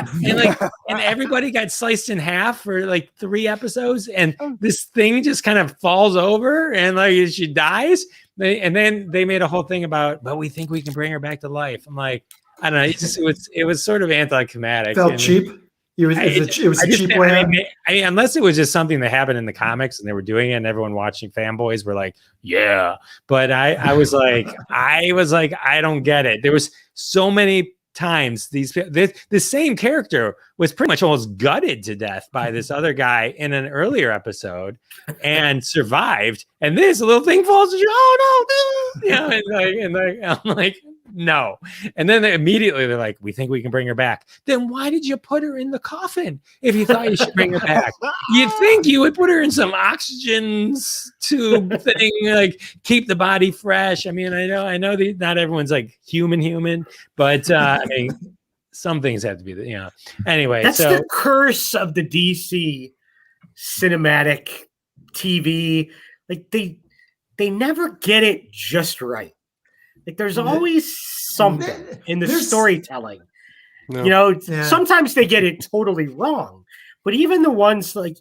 and everybody got sliced in half for like 3 episodes, and this thing just kind of falls over, and like she dies. And then they made a whole thing about, but we think we can bring her back to life. I'm like, I don't know. It was sort of anticlimactic. Felt cheap. It was a cheap way. I mean, unless it was just something that happened in the comics and they were doing it, and everyone watching fanboys were like, "Yeah." But I was like, I don't get it. There was so many times the same character was pretty much almost gutted to death by this other guy in an earlier episode and survived. And this little thing falls. Oh no! And I'm like. No. And then immediately they're like, we think we can bring her back. Then why did you put her in the coffin if you thought you should bring her back? You'd think you would put her in some oxygen tube thing, like keep the body fresh. I mean, I know that not everyone's like human, but I mean, some things have to be, Anyway, that's the curse of the DC cinematic TV. Like they never get it just right. Like there's always something in the storytelling. No. Sometimes they get it totally wrong. But even the ones like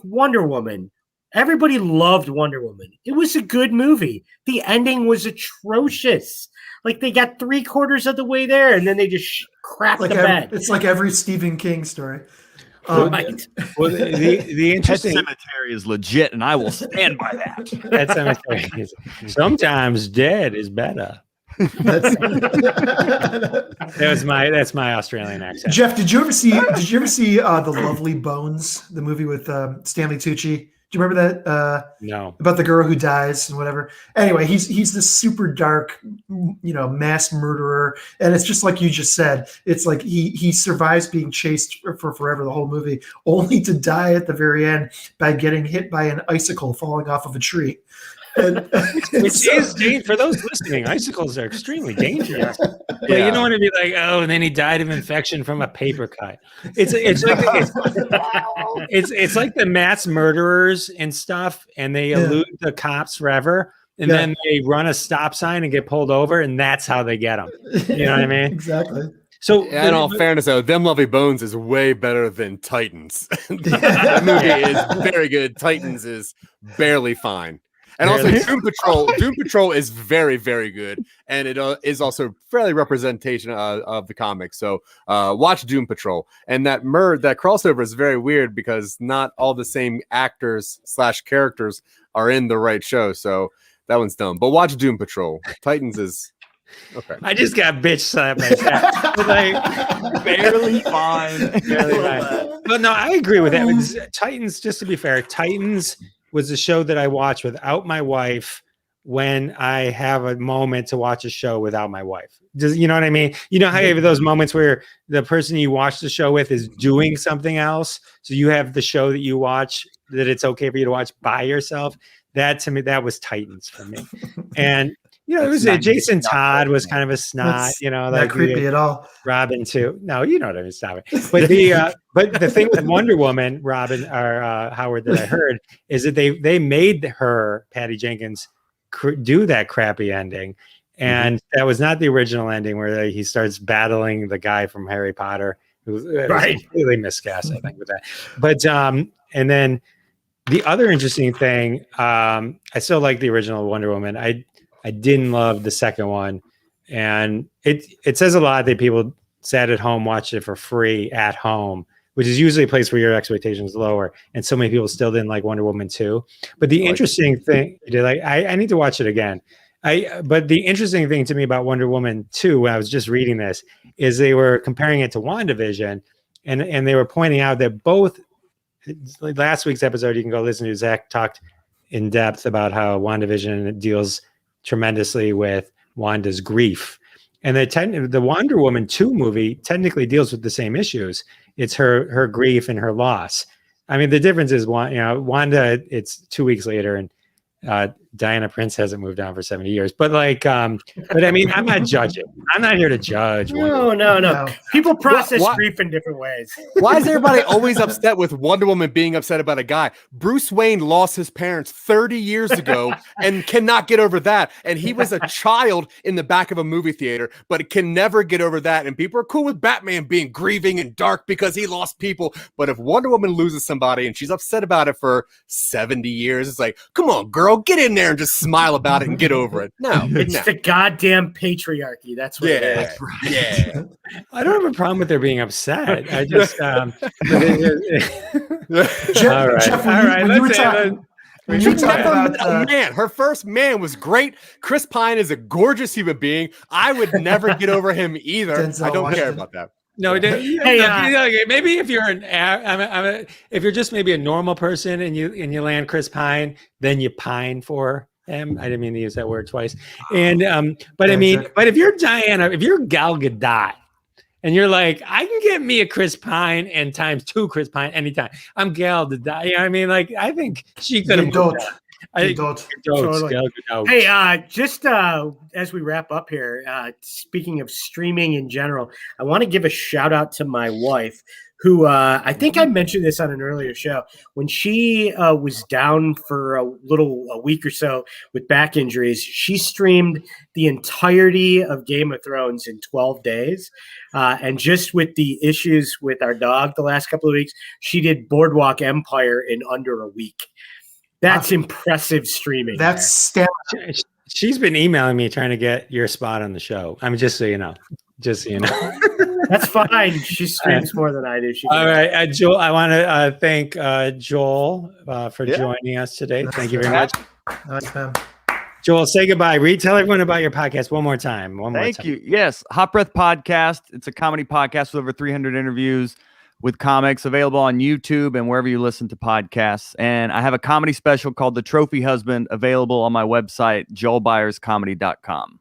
Wonder Woman, everybody loved Wonder Woman. It was a good movie. The ending was atrocious. Like they got 3/4 of the way there and then they just crapped the bed. It's like every Stephen King story. Right. Well, the interesting Pet Sematary is legit, and I will stand by that. Pet Sematary is sometimes dead is better. That's my Australian accent. Jeff, did you ever see The Lovely Bones, the movie with Stanley Tucci? Do you remember that? No. About the girl who dies and whatever. Anyway, he's this super dark, mass murderer, and it's just like you just said. It's like he survives being chased for forever the whole movie, only to die at the very end by getting hit by an icicle falling off of a tree. Which is dangerous for those listening. Icicles are extremely dangerous. But you don't want to be like, oh, and then he died of infection from a paper cut. It's like the mass murderers and stuff, and they elude the cops forever, and then they run a stop sign and get pulled over, and that's how they get them. You know what I mean? Exactly. So, in all fairness, though, Them Lovely Bones is way better than Titans. That movie is very good. Titans is barely fine. And also Doom Patrol is very, very good. And it is also fairly representation of the comics. So watch Doom Patrol. And that crossover is very weird because not all the same actors / characters are in the right show. So that one's dumb. But watch Doom Patrol. Titans is okay. I just got bitch slapped by that. Like, barely fine. But no, I agree with that. Titans, just to be fair, Titans was a show that I watched without my wife when I have a moment to watch a show without my wife. Does you know what I mean? You know how you have those moments where the person you watch the show with is doing something else, so you have the show that you watch that it's okay for you to watch by yourself. That to me, that was Titans for me. And you know, it was Jason Todd was kind of a snot. You know, not like creepy at all. Robin too. No, you know what I mean. Stop it. But the thing with Wonder Woman, Robin or Howard, that I heard is that they made her Patty Jenkins do that crappy ending, and that was not the original ending where he starts battling the guy from Harry Potter, who was completely miscast, I think, with that. But and then the other interesting thing, I still like the original Wonder Woman. I didn't love the second one, and it says a lot that people sat at home, watched it for free at home, which is usually a place where your expectations lower. And so many people still didn't like Wonder Woman 2. But the interesting thing, I need to watch it again. But the interesting thing to me about Wonder Woman 2, when I was just reading this, is they were comparing it to WandaVision, and they were pointing out that both, like last week's episode, you can go listen to Zach talked in depth about how WandaVision deals tremendously with Wanda's grief. And the Wonder Woman 2 movie technically deals with the same issues. It's her grief and her loss. I mean, the difference is Wanda, it's 2 weeks later, and Diana Prince hasn't moved on for 70 years. But but I mean, I'm not judging. I'm not here to judge. No. People process grief in different ways. Why is everybody always upset with Wonder Woman being upset about a guy? Bruce Wayne lost his parents 30 years ago and cannot get over that. And he was a child in the back of a movie theater, but can never get over that. And people are cool with Batman being grieving and dark because he lost people. But if Wonder Woman loses somebody and she's upset about it for 70 years, it's like, come on, girl, get in there and just smile about it and get over it. No, it's the goddamn patriarchy. That's what it is. Yeah. I don't have a problem with her being upset. I just all right. When you talk about man, her first man was great. Chris Pine is a gorgeous human being. I would never get over him either. I don't care about that. No, maybe if you're if you're just maybe a normal person and you land Chris Pine, then you pine for him. I didn't mean to use that word twice. And but I mean, but if you're Diana, if you're Gal Gadot, and you're like, I can get me a Chris Pine and times 2 Chris Pine anytime. I'm Gal Gadot. You know what I mean? Like, I think she could have. Hey, just as we wrap up here, speaking of streaming in general, I want to give a shout out to my wife, who I think I mentioned this on an earlier show. When she was down for a week or so with back injuries, she streamed the entirety of Game of Thrones in 12 days. And just with the issues with our dog the last couple of weeks, she did Boardwalk Empire in under a week. That's impressive streaming. That's stamina. She's been emailing me trying to get your spot on the show. I mean, just so you know. That's fine. She streams more than I do. All right, Joel. I want to thank Joel for joining us today. Thank you very much. Nice, man. Joel, say goodbye. Tell everyone about your podcast one more time. Thank you. Yes, Hot Breath Podcast. It's a comedy podcast with over 300 interviews with comics, available on YouTube and wherever you listen to podcasts. And I have a comedy special called The Trophy Husband, available on my website, joelbyerscomedy.com.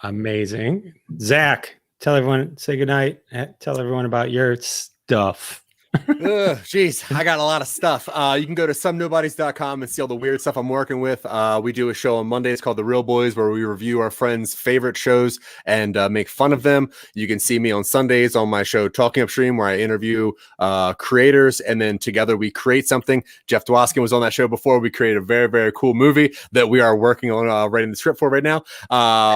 Amazing. Zach, tell everyone, say goodnight. Tell everyone about your stuff. Jeez, I got a lot of stuff. You can go to somenobodies.com and see all the weird stuff I'm working with. We do a show on Mondays called The Real Boys, where we review our friends' favorite shows and make fun of them. You can see me on Sundays on my show Talking Upstream, where I interview creators, and then together we create something. Jeff Dwoskin was on that show before. We created a very, very cool movie that we are working on writing the script for right now.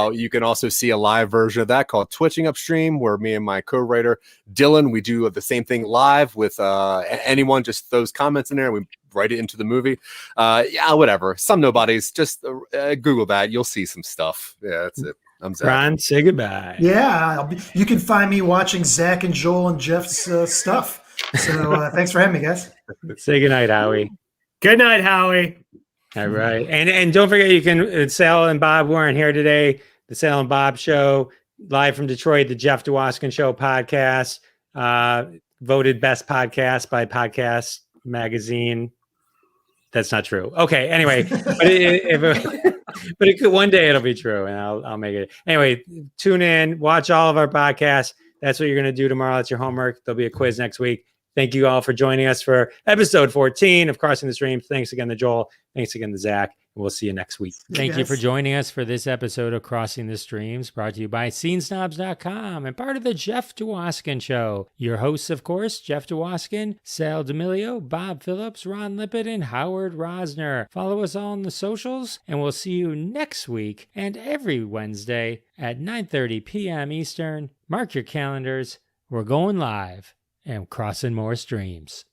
You can also see a live version of that called Twitching Upstream, where me and my co-writer Dylan, we do the same thing live with anyone, just throws comments in there and we write it into the movie. Whatever. Some Nobodies, just Google that. You'll see some stuff. Yeah, that's it. I'm Zach. Ron, say goodbye. Yeah, you can find me watching Zach and Joel and Jeff's stuff. So thanks for having me, guys. Say goodnight, Howie. Good night, Howie. All right. And don't forget, you can, Sal and Bob weren't here today. The Sal and Bob Show, live from Detroit, the Jeff Dwoskin Show podcast. Voted best podcast by Podcast Magazine. That's not true. Okay. Anyway, but but it could, one day it'll be true, and I'll make it. Anyway, tune in, watch all of our podcasts. That's what you're going to do tomorrow. That's your homework. There'll be a quiz next week. Thank you all for joining us for episode 14 of Crossing the Streams. Thanks again to Joel. Thanks again to Zach. And we'll see you next week. Thank you for joining us for this episode of Crossing the Streams, brought to you by scenesnobs.com and part of the Jeff Dwoskin Show. Your hosts, of course, Jeff Dwoskin, Sal D'Amelio, Bob Phillips, Ron Lippett, and Howard Rosner. Follow us all on the socials, and we'll see you next week and every Wednesday at 9:30 p.m. Eastern. Mark your calendars. We're going live and crossing more streams.